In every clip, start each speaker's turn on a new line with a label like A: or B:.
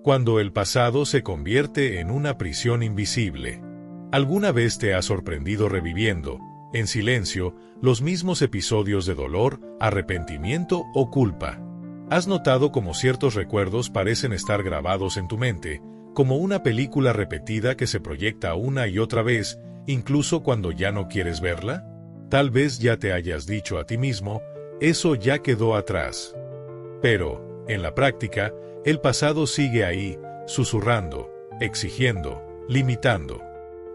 A: Cuando el pasado se convierte en una prisión invisible. ¿Alguna vez te has sorprendido reviviendo, en silencio, los mismos episodios de dolor, arrepentimiento o culpa? ¿Has notado cómo ciertos recuerdos parecen estar grabados en tu mente, como una película repetida que se proyecta una y otra vez, incluso cuando ya no quieres verla? Tal vez ya te hayas dicho a ti mismo, eso ya quedó atrás. Pero, en la práctica, el pasado sigue ahí, susurrando, exigiendo, limitando.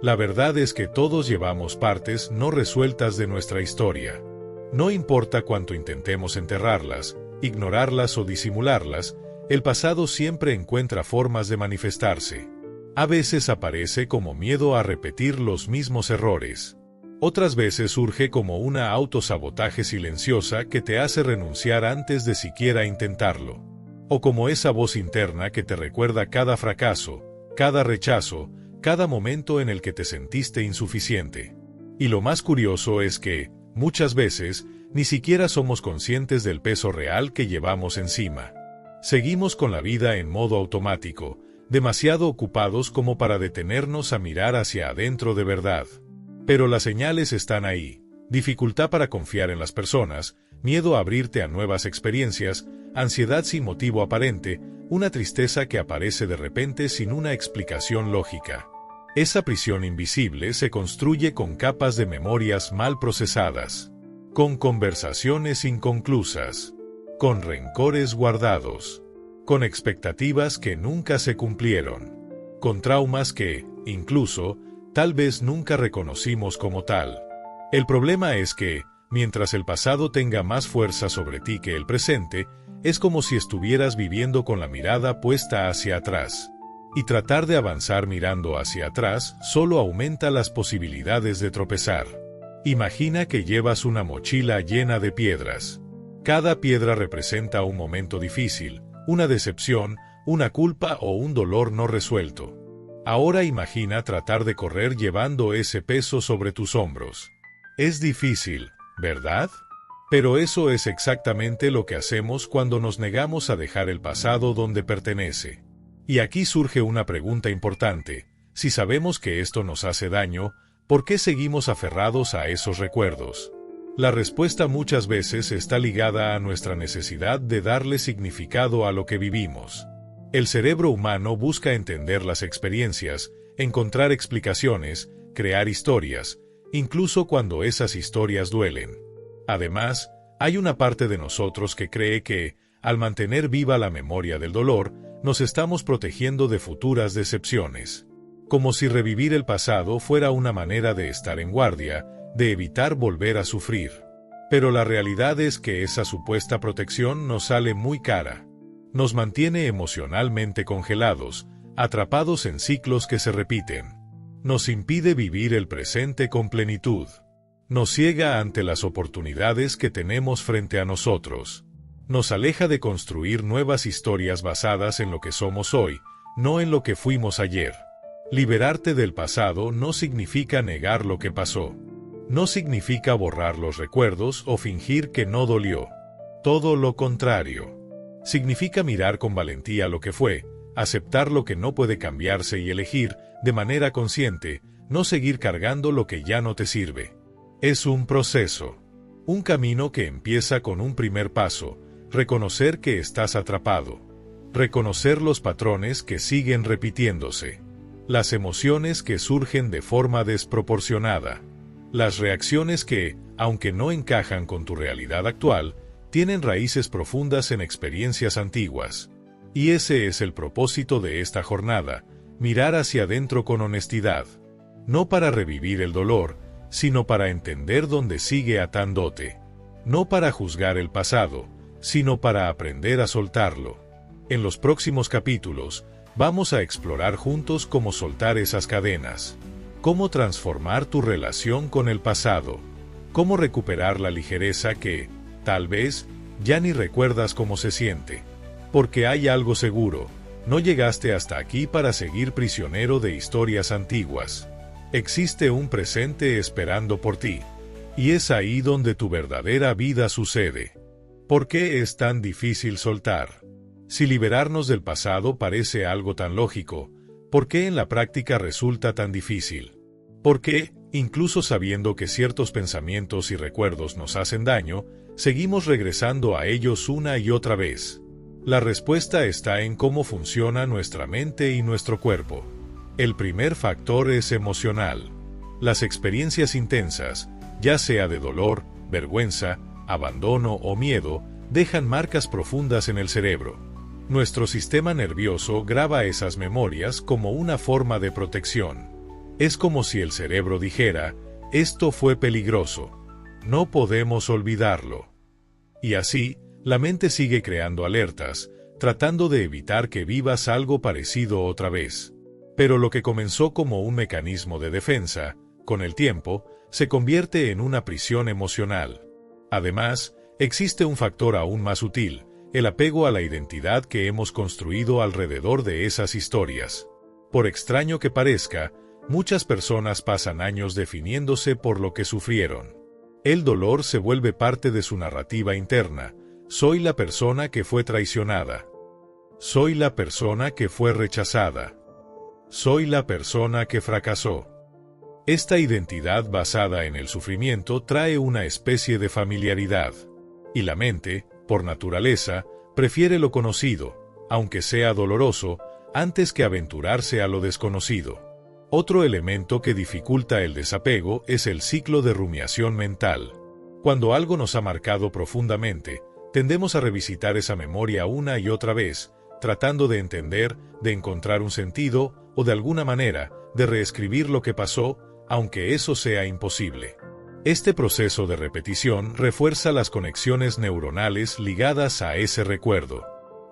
A: La verdad es que todos llevamos partes no resueltas de nuestra historia. No importa cuánto intentemos enterrarlas, ignorarlas o disimularlas, el pasado siempre encuentra formas de manifestarse. A veces aparece como miedo a repetir los mismos errores. Otras veces surge como una autosabotaje silenciosa que te hace renunciar antes de siquiera intentarlo. O como esa voz interna que te recuerda cada fracaso, cada rechazo, cada momento en el que te sentiste insuficiente. Y lo más curioso es que, muchas veces, ni siquiera somos conscientes del peso real que llevamos encima. Seguimos con la vida en modo automático, demasiado ocupados como para detenernos a mirar hacia adentro de verdad. Pero las señales están ahí: dificultad para confiar en las personas, miedo a abrirte a nuevas experiencias, ansiedad sin motivo aparente, una tristeza que aparece de repente sin una explicación lógica. Esa prisión invisible se construye con capas de memorias mal procesadas, con conversaciones inconclusas, con rencores guardados, con expectativas que nunca se cumplieron, con traumas que, incluso, tal vez nunca reconocimos como tal. El problema es que, mientras el pasado tenga más fuerza sobre ti que el presente, es como si estuvieras viviendo con la mirada puesta hacia atrás. Y tratar de avanzar mirando hacia atrás solo aumenta las posibilidades de tropezar. Imagina que llevas una mochila llena de piedras. Cada piedra representa un momento difícil, una decepción, una culpa o un dolor no resuelto. Ahora imagina tratar de correr llevando ese peso sobre tus hombros. Es difícil, ¿verdad? Pero eso es exactamente lo que hacemos cuando nos negamos a dejar el pasado donde pertenece. Y aquí surge una pregunta importante: si sabemos que esto nos hace daño, ¿por qué seguimos aferrados a esos recuerdos? La respuesta muchas veces está ligada a nuestra necesidad de darle significado a lo que vivimos. El cerebro humano busca entender las experiencias, encontrar explicaciones, crear historias, incluso cuando esas historias duelen. Además, hay una parte de nosotros que cree que, al mantener viva la memoria del dolor, nos estamos protegiendo de futuras decepciones. Como si revivir el pasado fuera una manera de estar en guardia, de evitar volver a sufrir. Pero la realidad es que esa supuesta protección nos sale muy cara. Nos mantiene emocionalmente congelados, atrapados en ciclos que se repiten. Nos impide vivir el presente con plenitud. Nos ciega ante las oportunidades que tenemos frente a nosotros. Nos aleja de construir nuevas historias basadas en lo que somos hoy, no en lo que fuimos ayer. Liberarte del pasado no significa negar lo que pasó. No significa borrar los recuerdos o fingir que no dolió. Todo lo contrario. Significa mirar con valentía lo que fue, aceptar lo que no puede cambiarse y elegir, de manera consciente, no seguir cargando lo que ya no te sirve. Es un proceso. Un camino que empieza con un primer paso: reconocer que estás atrapado. Reconocer los patrones que siguen repitiéndose. Las emociones que surgen de forma desproporcionada. Las reacciones que, aunque no encajan con tu realidad actual, tienen raíces profundas en experiencias antiguas. Y ese es el propósito de esta jornada: mirar hacia adentro con honestidad. No para revivir el dolor, sino para entender dónde sigue atándote. No para juzgar el pasado, sino para aprender a soltarlo. En los próximos capítulos, vamos a explorar juntos cómo soltar esas cadenas, cómo transformar tu relación con el pasado, cómo recuperar la ligereza que, tal vez, ya ni recuerdas cómo se siente. Porque hay algo seguro: no llegaste hasta aquí para seguir prisionero de historias antiguas. Existe un presente esperando por ti. Y es ahí donde tu verdadera vida sucede. ¿Por qué es tan difícil soltar? Si liberarnos del pasado parece algo tan lógico, ¿por qué en la práctica resulta tan difícil? ¿Por qué, incluso sabiendo que ciertos pensamientos y recuerdos nos hacen daño, seguimos regresando a ellos una y otra vez? La respuesta está en cómo funciona nuestra mente y nuestro cuerpo. El primer factor es emocional. Las experiencias intensas, ya sea de dolor, vergüenza, abandono o miedo, dejan marcas profundas en el cerebro. Nuestro sistema nervioso graba esas memorias como una forma de protección. Es como si el cerebro dijera, esto fue peligroso. No podemos olvidarlo. Y así, la mente sigue creando alertas, tratando de evitar que vivas algo parecido otra vez. Pero lo que comenzó como un mecanismo de defensa, con el tiempo, se convierte en una prisión emocional. Además, existe un factor aún más sutil, el apego a la identidad que hemos construido alrededor de esas historias. Por extraño que parezca, muchas personas pasan años definiéndose por lo que sufrieron. El dolor se vuelve parte de su narrativa interna. Soy la persona que fue traicionada. Soy la persona que fue rechazada. Soy la persona que fracasó. Esta identidad basada en el sufrimiento trae una especie de familiaridad. Y la mente, por naturaleza, prefiere lo conocido, aunque sea doloroso, antes que aventurarse a lo desconocido. Otro elemento que dificulta el desapego es el ciclo de rumiación mental. Cuando algo nos ha marcado profundamente, tendemos a revisitar esa memoria una y otra vez, tratando de entender, de encontrar un sentido, o de alguna manera, de reescribir lo que pasó, aunque eso sea imposible. Este proceso de repetición refuerza las conexiones neuronales ligadas a ese recuerdo.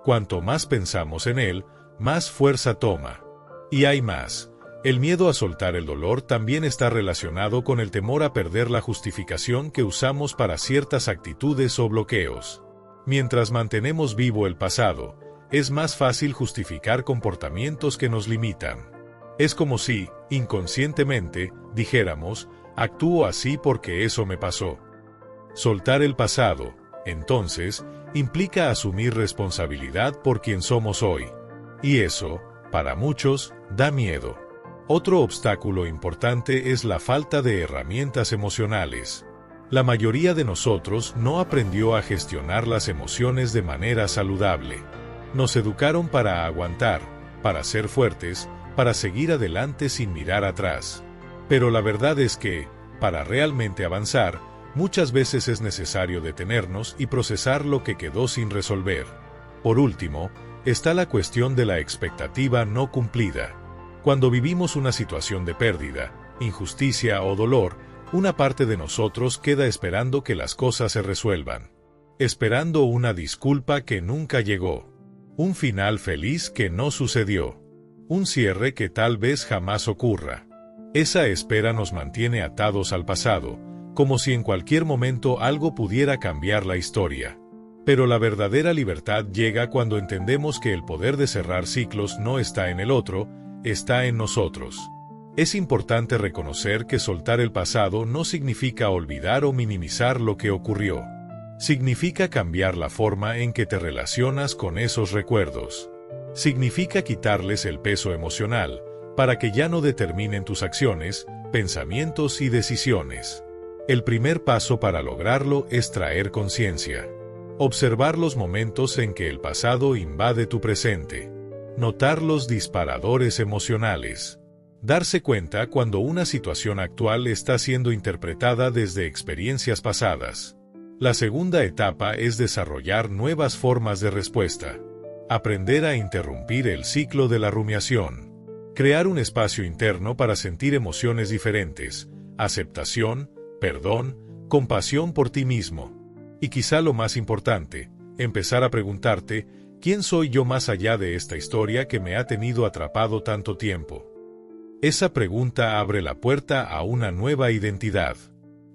A: Cuanto más pensamos en él, más fuerza toma. Y hay más. El miedo a soltar el dolor también está relacionado con el temor a perder la justificación que usamos para ciertas actitudes o bloqueos. Mientras mantenemos vivo el pasado, es más fácil justificar comportamientos que nos limitan. Es como si, inconscientemente, dijéramos, actúo así porque eso me pasó. Soltar el pasado, entonces, implica asumir responsabilidad por quien somos hoy. Y eso, para muchos, da miedo. Otro obstáculo importante es la falta de herramientas emocionales. La mayoría de nosotros no aprendió a gestionar las emociones de manera saludable. Nos educaron para aguantar, para ser fuertes, para seguir adelante sin mirar atrás. Pero la verdad es que, para realmente avanzar, muchas veces es necesario detenernos y procesar lo que quedó sin resolver. Por último, está la cuestión de la expectativa no cumplida. Cuando vivimos una situación de pérdida, injusticia o dolor, una parte de nosotros queda esperando que las cosas se resuelvan. Esperando una disculpa que nunca llegó. Un final feliz que no sucedió. Un cierre que tal vez jamás ocurra. Esa espera nos mantiene atados al pasado, como si en cualquier momento algo pudiera cambiar la historia. Pero la verdadera libertad llega cuando entendemos que el poder de cerrar ciclos no está en el otro, está en nosotros. Es importante reconocer que soltar el pasado no significa olvidar o minimizar lo que ocurrió. Significa cambiar la forma en que te relacionas con esos recuerdos. Significa quitarles el peso emocional, para que ya no determinen tus acciones, pensamientos y decisiones. El primer paso para lograrlo es traer conciencia. Observar los momentos en que el pasado invade tu presente. Notar los disparadores emocionales. Darse cuenta cuando una situación actual está siendo interpretada desde experiencias pasadas. La segunda etapa es desarrollar nuevas formas de respuesta. Aprender a interrumpir el ciclo de la rumiación. Crear un espacio interno para sentir emociones diferentes, aceptación, perdón, compasión por ti mismo. Y quizá lo más importante, empezar a preguntarte, ¿quién soy yo más allá de esta historia que me ha tenido atrapado tanto tiempo? Esa pregunta abre la puerta a una nueva identidad.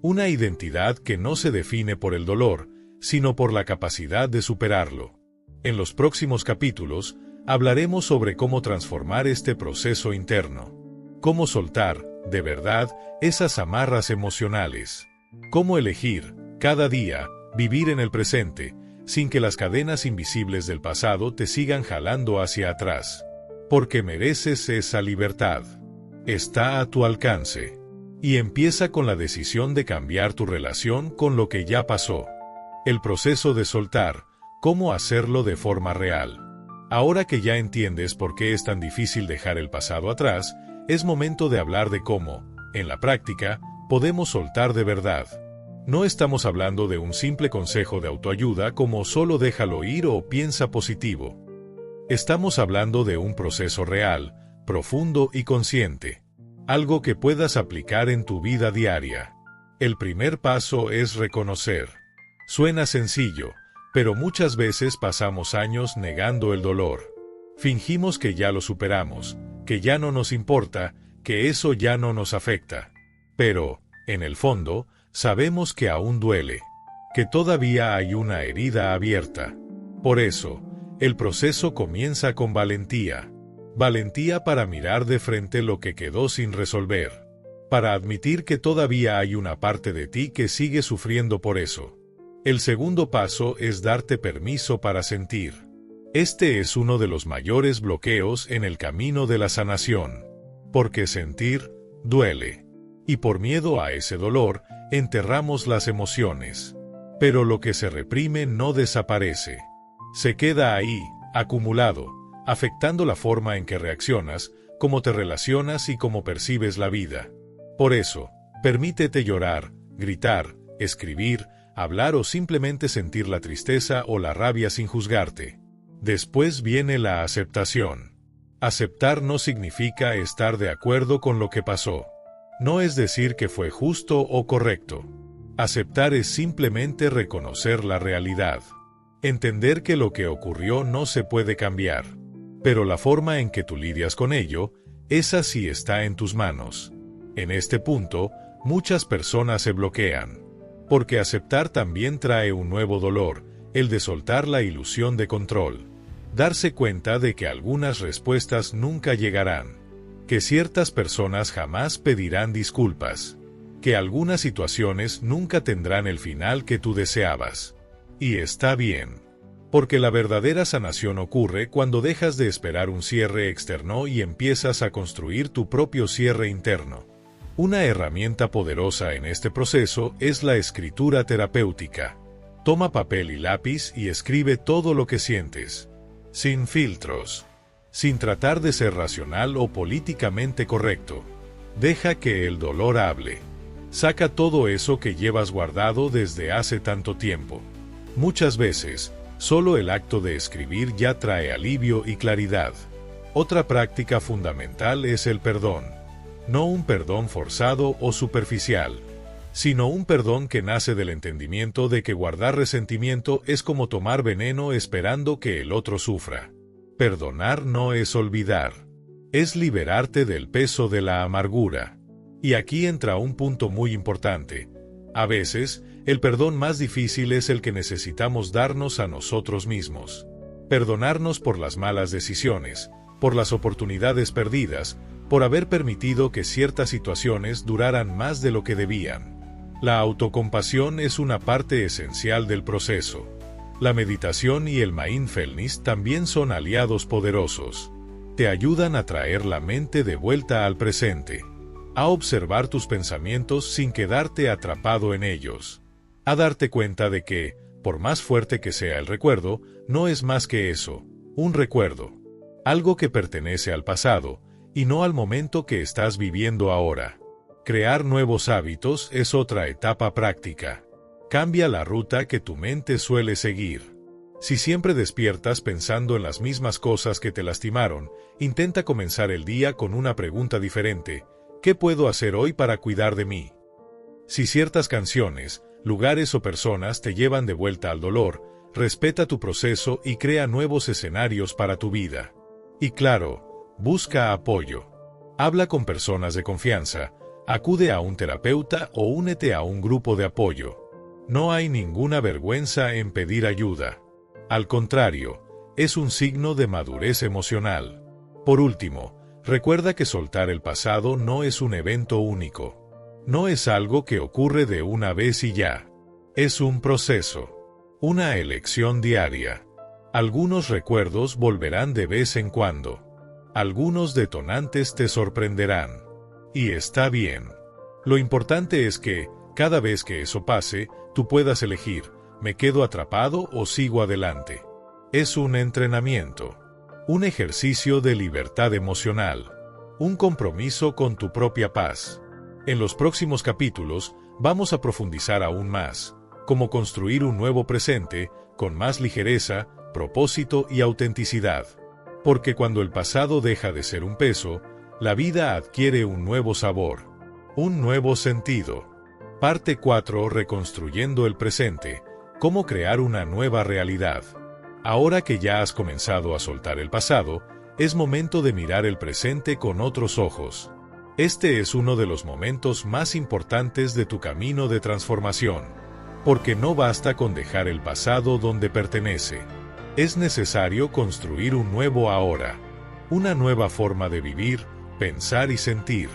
A: Una identidad que no se define por el dolor, sino por la capacidad de superarlo. En los próximos capítulos, hablaremos sobre cómo transformar este proceso interno. Cómo soltar, de verdad, esas amarras emocionales. Cómo elegir, cada día, vivir en el presente, sin que las cadenas invisibles del pasado te sigan jalando hacia atrás. Porque mereces esa libertad. Está a tu alcance. Y empieza con la decisión de cambiar tu relación con lo que ya pasó. El proceso de soltar, cómo hacerlo de forma real. Ahora que ya entiendes por qué es tan difícil dejar el pasado atrás, es momento de hablar de cómo, en la práctica, podemos soltar de verdad. No estamos hablando de un simple consejo de autoayuda como solo déjalo ir o piensa positivo. Estamos hablando de un proceso real, profundo y consciente. Algo que puedas aplicar en tu vida diaria. El primer paso es reconocer. Suena sencillo, pero muchas veces pasamos años negando el dolor. Fingimos que ya lo superamos, que ya no nos importa, que eso ya no nos afecta. Pero, en el fondo, sabemos que aún duele, que todavía hay una herida abierta. Por eso, el proceso comienza con valentía. Valentía para mirar de frente lo que quedó sin resolver. Para admitir que todavía hay una parte de ti que sigue sufriendo por eso. El segundo paso es darte permiso para sentir. Este es uno de los mayores bloqueos en el camino de la sanación. Porque sentir duele. Y por miedo a ese dolor, enterramos las emociones. Pero lo que se reprime no desaparece. Se queda ahí, acumulado, afectando la forma en que reaccionas, cómo te relacionas y cómo percibes la vida. Por eso, permítete llorar, gritar, escribir, hablar o simplemente sentir la tristeza o la rabia sin juzgarte. Después viene la aceptación. Aceptar no significa estar de acuerdo con lo que pasó. No es decir que fue justo o correcto. Aceptar es simplemente reconocer la realidad. Entender que lo que ocurrió no se puede cambiar. Pero la forma en que tú lidias con ello, esa sí está en tus manos. En este punto, muchas personas se bloquean. Porque aceptar también trae un nuevo dolor, el de soltar la ilusión de control. Darse cuenta de que algunas respuestas nunca llegarán. Que ciertas personas jamás pedirán disculpas. Que algunas situaciones nunca tendrán el final que tú deseabas. Y está bien. Porque la verdadera sanación ocurre cuando dejas de esperar un cierre externo y empiezas a construir tu propio cierre interno. Una herramienta poderosa en este proceso es la escritura terapéutica. Toma papel y lápiz y escribe todo lo que sientes. Sin filtros. Sin tratar de ser racional o políticamente correcto. Deja que el dolor hable. Saca todo eso que llevas guardado desde hace tanto tiempo. Muchas veces, solo el acto de escribir ya trae alivio y claridad. Otra práctica fundamental es el perdón. No un perdón forzado o superficial, sino un perdón que nace del entendimiento de que guardar resentimiento es como tomar veneno esperando que el otro sufra. Perdonar no es olvidar. Es liberarte del peso de la amargura. Y aquí entra un punto muy importante. A veces, el perdón más difícil es el que necesitamos darnos a nosotros mismos. Perdonarnos por las malas decisiones, por las oportunidades perdidas, por haber permitido que ciertas situaciones duraran más de lo que debían. La autocompasión es una parte esencial del proceso. La meditación y el mindfulness también son aliados poderosos. Te ayudan a traer la mente de vuelta al presente, a observar tus pensamientos sin quedarte atrapado en ellos, a darte cuenta de que, por más fuerte que sea el recuerdo, no es más que eso, un recuerdo, algo que pertenece al pasado, y no al momento que estás viviendo ahora. Crear nuevos hábitos es otra etapa práctica. Cambia la ruta que tu mente suele seguir. Si siempre despiertas pensando en las mismas cosas que te lastimaron, intenta comenzar el día con una pregunta diferente. ¿Qué puedo hacer hoy para cuidar de mí? Si ciertas canciones, lugares o personas te llevan de vuelta al dolor, respeta tu proceso y crea nuevos escenarios para tu vida. Y claro, busca apoyo. Habla con personas de confianza, acude a un terapeuta o únete a un grupo de apoyo. No hay ninguna vergüenza en pedir ayuda. Al contrario, es un signo de madurez emocional. Por último, recuerda que soltar el pasado no es un evento único. No es algo que ocurre de una vez y ya. Es un proceso. Una elección diaria. Algunos recuerdos volverán de vez en cuando. Algunos detonantes te sorprenderán. Y está bien. Lo importante es que, cada vez que eso pase, tú puedas elegir, ¿me quedo atrapado o sigo adelante? Es un entrenamiento. Un ejercicio de libertad emocional. Un compromiso con tu propia paz. En los próximos capítulos, vamos a profundizar aún más, cómo construir un nuevo presente, con más ligereza, propósito y autenticidad. Porque cuando el pasado deja de ser un peso, la vida adquiere un nuevo sabor, un nuevo sentido. Parte 4. Reconstruyendo el presente. Cómo crear una nueva realidad. Ahora que ya has comenzado a soltar el pasado, es momento de mirar el presente con otros ojos. Este es uno de los momentos más importantes de tu camino de transformación. Porque no basta con dejar el pasado donde pertenece. Es necesario construir un nuevo ahora. Una nueva forma de vivir, pensar y sentir.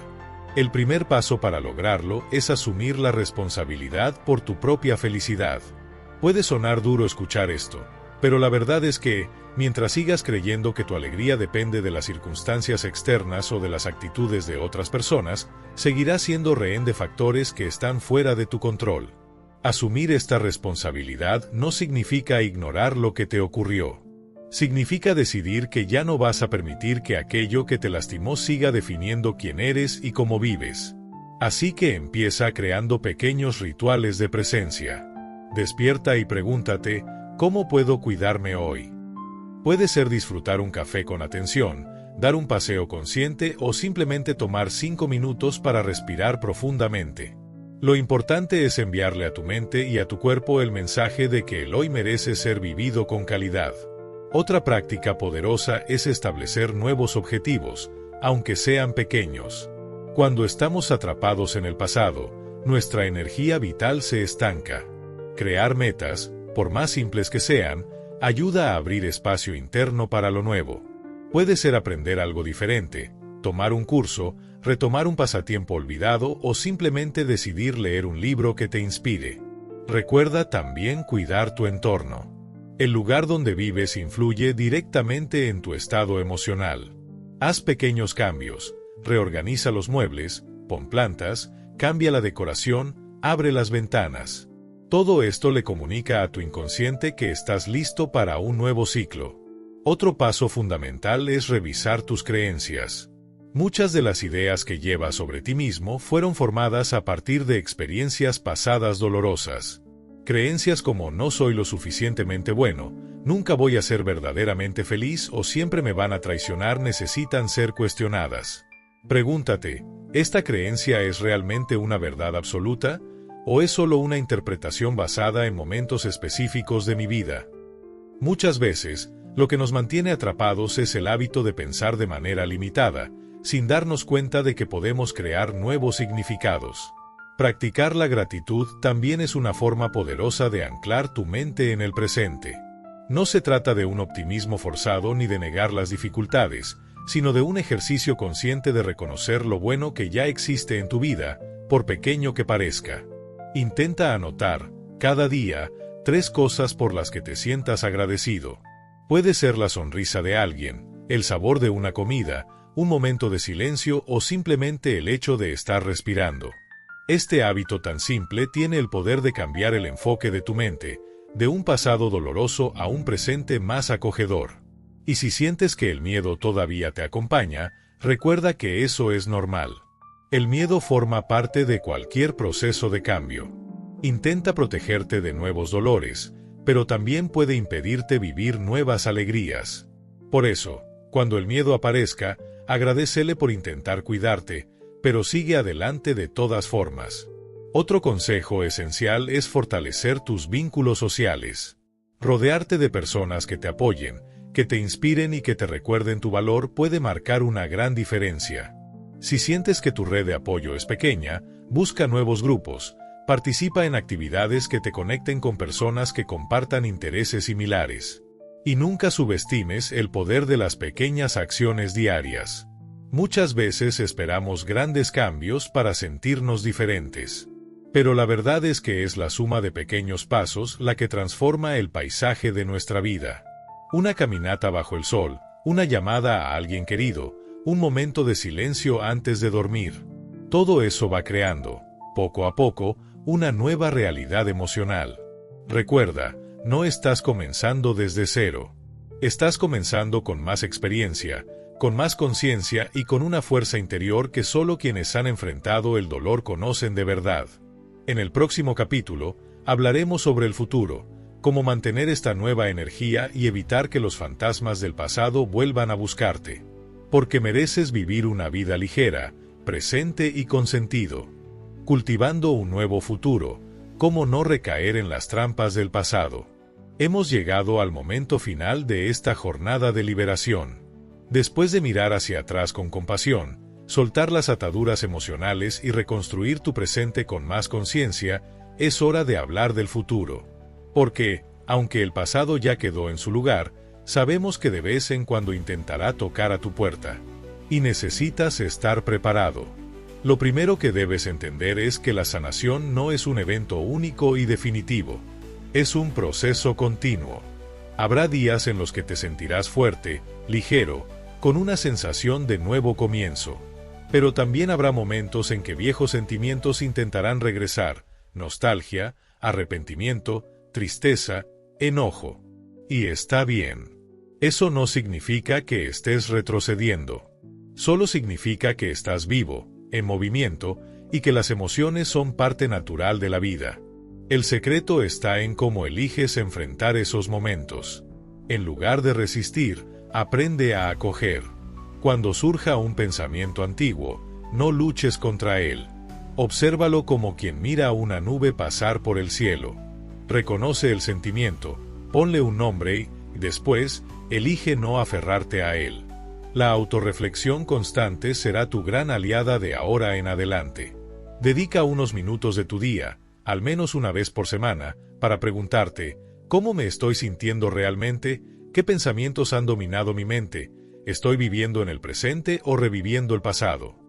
A: El primer paso para lograrlo es asumir la responsabilidad por tu propia felicidad. Puede sonar duro escuchar esto, pero la verdad es que, mientras sigas creyendo que tu alegría depende de las circunstancias externas o de las actitudes de otras personas, seguirás siendo rehén de factores que están fuera de tu control. Asumir esta responsabilidad no significa ignorar lo que te ocurrió. Significa decidir que ya no vas a permitir que aquello que te lastimó siga definiendo quién eres y cómo vives. Así que empieza creando pequeños rituales de presencia. Despierta y pregúntate, ¿cómo puedo cuidarme hoy? Puede ser disfrutar un café con atención, dar un paseo consciente o simplemente tomar 5 minutos para respirar profundamente. Lo importante es enviarle a tu mente y a tu cuerpo el mensaje de que el hoy merece ser vivido con calidad. Otra práctica poderosa es establecer nuevos objetivos, aunque sean pequeños. Cuando estamos atrapados en el pasado, nuestra energía vital se estanca. Crear metas, por más simples que sean, ayuda a abrir espacio interno para lo nuevo. Puede ser aprender algo diferente, tomar un curso, retomar un pasatiempo olvidado o simplemente decidir leer un libro que te inspire. Recuerda también cuidar tu entorno. El lugar donde vives influye directamente en tu estado emocional. Haz pequeños cambios, reorganiza los muebles, pon plantas, cambia la decoración, abre las ventanas. Todo esto le comunica a tu inconsciente que estás listo para un nuevo ciclo. Otro paso fundamental es revisar tus creencias. Muchas de las ideas que llevas sobre ti mismo fueron formadas a partir de experiencias pasadas dolorosas. Creencias como no soy lo suficientemente bueno, nunca voy a ser verdaderamente feliz o siempre me van a traicionar necesitan ser cuestionadas. Pregúntate, ¿esta creencia es realmente una verdad absoluta? ¿O es solo una interpretación basada en momentos específicos de mi vida? Muchas veces, lo que nos mantiene atrapados es el hábito de pensar de manera limitada, sin darnos cuenta de que podemos crear nuevos significados. Practicar la gratitud también es una forma poderosa de anclar tu mente en el presente. No se trata de un optimismo forzado ni de negar las dificultades, sino de un ejercicio consciente de reconocer lo bueno que ya existe en tu vida, por pequeño que parezca. Intenta anotar, cada día, 3 cosas por las que te sientas agradecido. Puede ser la sonrisa de alguien, el sabor de una comida, un momento de silencio o simplemente el hecho de estar respirando. Este hábito tan simple tiene el poder de cambiar el enfoque de tu mente, de un pasado doloroso a un presente más acogedor. Y si sientes que el miedo todavía te acompaña, recuerda que eso es normal. El miedo forma parte de cualquier proceso de cambio. Intenta protegerte de nuevos dolores, pero también puede impedirte vivir nuevas alegrías. Por eso, cuando el miedo aparezca, agradécele por intentar cuidarte, pero sigue adelante de todas formas. Otro consejo esencial es fortalecer tus vínculos sociales. Rodearte de personas que te apoyen, que te inspiren y que te recuerden tu valor puede marcar una gran diferencia. Si sientes que tu red de apoyo es pequeña, busca nuevos grupos, participa en actividades que te conecten con personas que compartan intereses similares. Y nunca subestimes el poder de las pequeñas acciones diarias. Muchas veces esperamos grandes cambios para sentirnos diferentes. Pero la verdad es que es la suma de pequeños pasos la que transforma el paisaje de nuestra vida. Una caminata bajo el sol, una llamada a alguien querido, un momento de silencio antes de dormir. Todo eso va creando, poco a poco, una nueva realidad emocional. Recuerda, no estás comenzando desde cero. Estás comenzando con más experiencia, con más conciencia y con una fuerza interior que solo quienes han enfrentado el dolor conocen de verdad. En el próximo capítulo, hablaremos sobre el futuro, cómo mantener esta nueva energía y evitar que los fantasmas del pasado vuelvan a buscarte. Porque mereces vivir una vida ligera, presente y con sentido. Cultivando un nuevo futuro, cómo no recaer en las trampas del pasado. Hemos llegado al momento final de esta jornada de liberación. Después de mirar hacia atrás con compasión, soltar las ataduras emocionales y reconstruir tu presente con más conciencia, es hora de hablar del futuro. Porque, aunque el pasado ya quedó en su lugar, sabemos que de vez en cuando intentará tocar a tu puerta. Y necesitas estar preparado. Lo primero que debes entender es que la sanación no es un evento único y definitivo. Es un proceso continuo. Habrá días en los que te sentirás fuerte, ligero, con una sensación de nuevo comienzo. Pero también habrá momentos en que viejos sentimientos intentarán regresar, nostalgia, arrepentimiento, tristeza, enojo. Y está bien. Eso no significa que estés retrocediendo. Solo significa que estás vivo, en movimiento, y que las emociones son parte natural de la vida. El secreto está en cómo eliges enfrentar esos momentos. En lugar de resistir, aprende a acoger. Cuando surja un pensamiento antiguo, no luches contra él. Obsérvalo como quien mira una nube pasar por el cielo. Reconoce el sentimiento, ponle un nombre y, después, elige no aferrarte a él. La autorreflexión constante será tu gran aliada de ahora en adelante. Dedica unos minutos de tu día, al menos una vez por semana, para preguntarte, ¿cómo me estoy sintiendo realmente? ¿Qué pensamientos han dominado mi mente? ¿Estoy viviendo en el presente o reviviendo el pasado?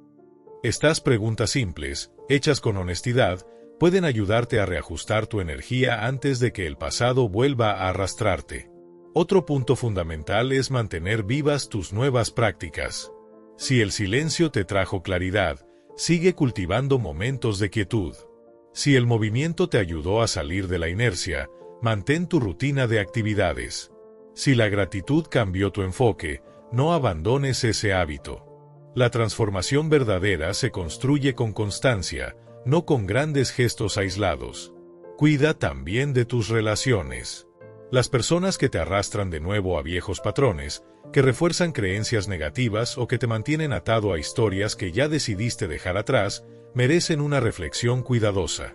A: Estas preguntas simples, hechas con honestidad, pueden ayudarte a reajustar tu energía antes de que el pasado vuelva a arrastrarte. Otro punto fundamental es mantener vivas tus nuevas prácticas. Si el silencio te trajo claridad, sigue cultivando momentos de quietud. Si el movimiento te ayudó a salir de la inercia, mantén tu rutina de actividades. Si la gratitud cambió tu enfoque, no abandones ese hábito. La transformación verdadera se construye con constancia, no con grandes gestos aislados. Cuida también de tus relaciones. Las personas que te arrastran de nuevo a viejos patrones, que refuerzan creencias negativas o que te mantienen atado a historias que ya decidiste dejar atrás, merecen una reflexión cuidadosa.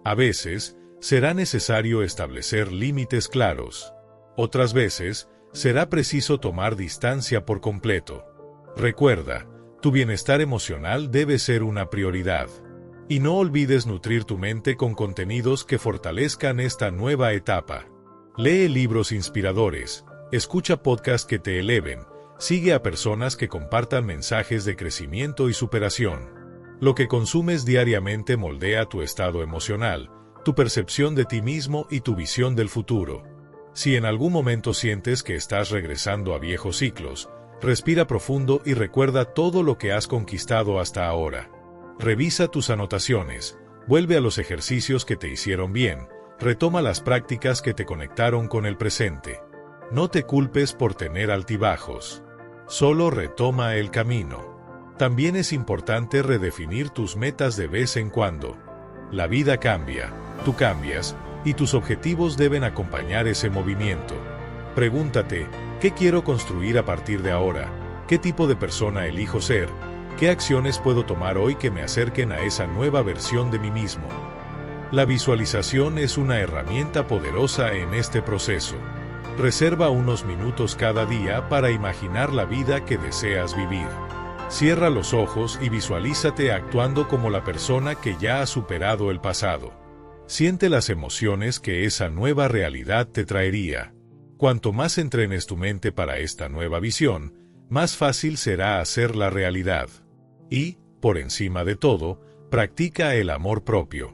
A: A veces, será necesario establecer límites claros. Otras veces, será preciso tomar distancia por completo. Recuerda, tu bienestar emocional debe ser una prioridad. Y no olvides nutrir tu mente con contenidos que fortalezcan esta nueva etapa. Lee libros inspiradores, escucha podcasts que te eleven, sigue a personas que compartan mensajes de crecimiento y superación. Lo que consumes diariamente moldea tu estado emocional, tu percepción de ti mismo y tu visión del futuro. Si en algún momento sientes que estás regresando a viejos ciclos, respira profundo y recuerda todo lo que has conquistado hasta ahora. Revisa tus anotaciones, vuelve a los ejercicios que te hicieron bien, retoma las prácticas que te conectaron con el presente. No te culpes por tener altibajos. Solo retoma el camino. También es importante redefinir tus metas de vez en cuando. La vida cambia, tú cambias, y tus objetivos deben acompañar ese movimiento. Pregúntate, ¿qué quiero construir a partir de ahora? ¿Qué tipo de persona elijo ser? ¿Qué acciones puedo tomar hoy que me acerquen a esa nueva versión de mí mismo? La visualización es una herramienta poderosa en este proceso. Reserva unos minutos cada día para imaginar la vida que deseas vivir. Cierra los ojos y visualízate actuando como la persona que ya ha superado el pasado. Siente las emociones que esa nueva realidad te traería. Cuanto más entrenes tu mente para esta nueva visión, más fácil será hacerla realidad. Y, por encima de todo, practica el amor propio.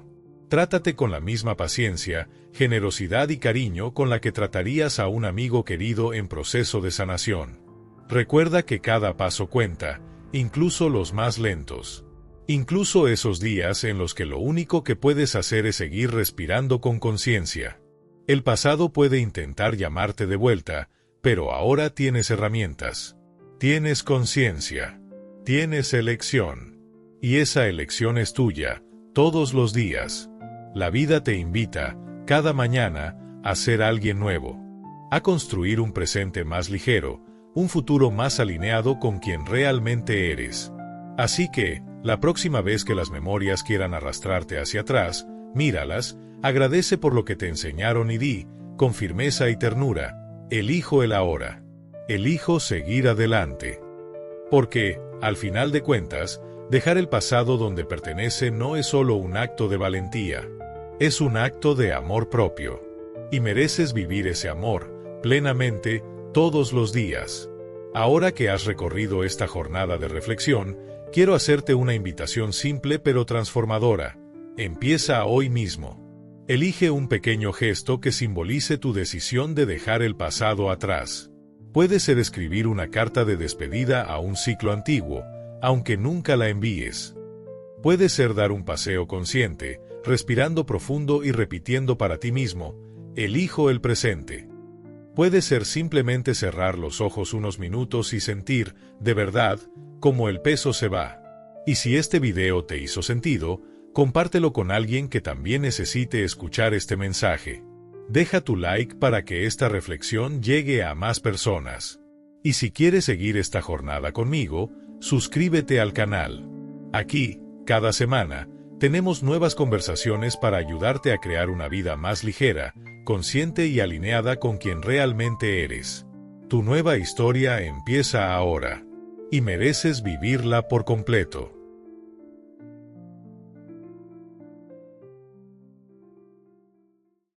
A: Trátate con la misma paciencia, generosidad y cariño con la que tratarías a un amigo querido en proceso de sanación. Recuerda que cada paso cuenta, incluso los más lentos. Incluso esos días en los que lo único que puedes hacer es seguir respirando con conciencia. El pasado puede intentar llamarte de vuelta, pero ahora tienes herramientas. Tienes conciencia. Tienes elección. Y esa elección es tuya, todos los días. La vida te invita, cada mañana, a ser alguien nuevo. A construir un presente más ligero, un futuro más alineado con quien realmente eres. Así que, la próxima vez que las memorias quieran arrastrarte hacia atrás, míralas, agradece por lo que te enseñaron y di, con firmeza y ternura, elijo el ahora. Elijo seguir adelante. Porque, al final de cuentas, dejar el pasado donde pertenece no es solo un acto de valentía. Es un acto de amor propio. Y mereces vivir ese amor, plenamente, todos los días. Ahora que has recorrido esta jornada de reflexión, quiero hacerte una invitación simple pero transformadora. Empieza hoy mismo. Elige un pequeño gesto que simbolice tu decisión de dejar el pasado atrás. Puede ser escribir una carta de despedida a un ciclo antiguo, aunque nunca la envíes. Puede ser dar un paseo consciente, respirando profundo y repitiendo para ti mismo, elijo el presente. Puede ser simplemente cerrar los ojos unos minutos y sentir, de verdad, cómo el peso se va. Y si este video te hizo sentido, compártelo con alguien que también necesite escuchar este mensaje. Deja tu like para que esta reflexión llegue a más personas. Y si quieres seguir esta jornada conmigo, suscríbete al canal. Aquí, cada semana, tenemos nuevas conversaciones para ayudarte a crear una vida más ligera, consciente y alineada con quien realmente eres. Tu nueva historia empieza ahora. Y mereces vivirla por completo.